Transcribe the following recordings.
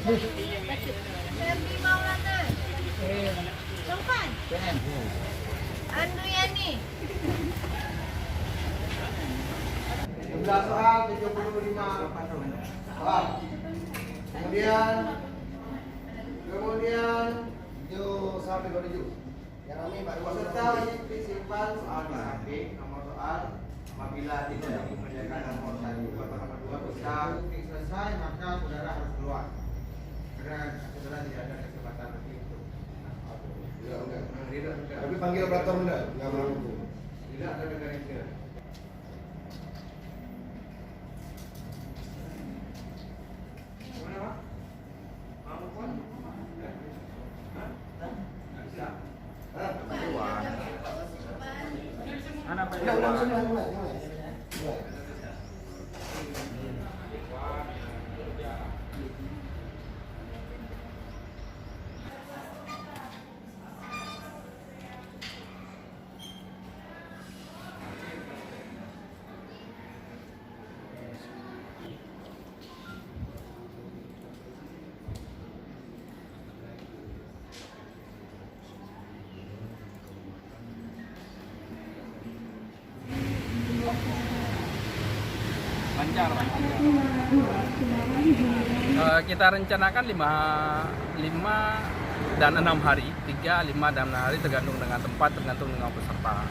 Ferdi Maulana. Taufan. Andriani. 11 soal 75 soal. Kemudian 7 sampai 27. Yang kami baru peserta wajib disimpan soal di samping nomor soal apabila tidak dapat mengerjakan nomor 1 atau nomor 2 bisa selesai maka saudara harus keluar. Karena saudara tidak ada kesempatan lagi untuk tidak. Tapi panggil operator enggak mampu. Tidak ada negara yang tidak. Mana Pak? Mampu pun? Bisa. Anak Pak Mulai. lancar. Kita rencanakan 5 dan 6 hari, 3, 5 dan 6 hari tergantung dengan tempat, tergantung dengan peserta.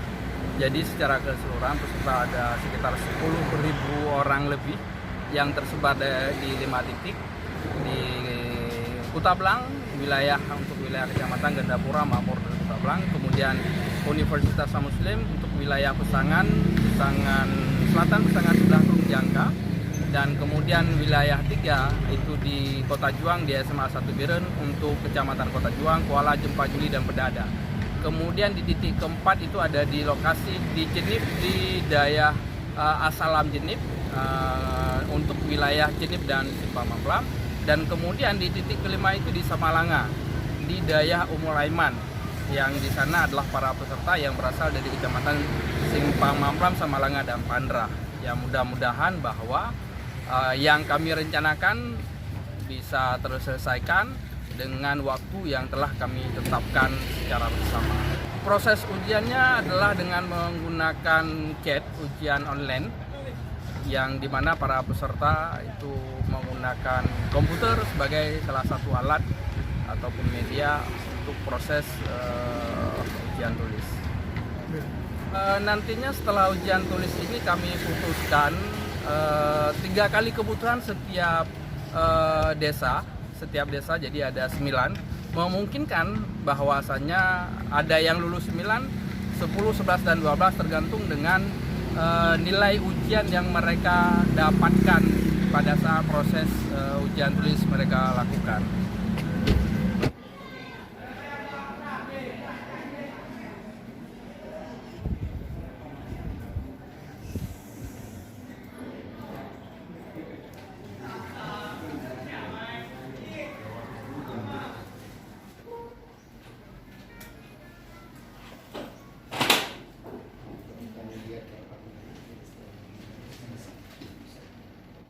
Jadi secara keseluruhan peserta ada sekitar 10.000 orang lebih yang tersebar di 5 titik di Kuta Blang, untuk wilayah Kecamatan Gandapura, Mapor dan Kuta Blang, kemudian Universitas Muslim untuk wilayah Pesangan Selatan, Pesangan sebelah Teluk Jangka, dan kemudian wilayah 3 itu di Kota Juang di SMA 1 Biren untuk Kecamatan Kota Juang, Kuala, Jempa Juli dan Pedada. Kemudian di titik keempat itu ada di lokasi di Jenip di daerah Asalam Jenip untuk wilayah Jenip dan Simpang Mamplam, dan kemudian di titik kelima itu di Samalanga di daerah Umul Aiman, yang di sana adalah para peserta yang berasal dari Kecamatan Simpang Mamplam, Samalanga dan Pandra. Ya, mudah-mudahan bahwa yang kami rencanakan bisa terselesaikan dengan waktu yang telah kami tetapkan secara bersama. Proses ujiannya adalah dengan menggunakan chat ujian online, yang dimana para peserta itu menggunakan komputer sebagai salah satu alat ataupun media untuk proses ujian tulis. Nantinya setelah ujian tulis ini kami putuskan 3 kali kebutuhan setiap desa, jadi ada 9, memungkinkan bahwasannya ada yang lulus 9, 10, 11 dan 12 tergantung dengan nilai ujian yang mereka dapatkan pada saat proses ujian tulis mereka lakukan.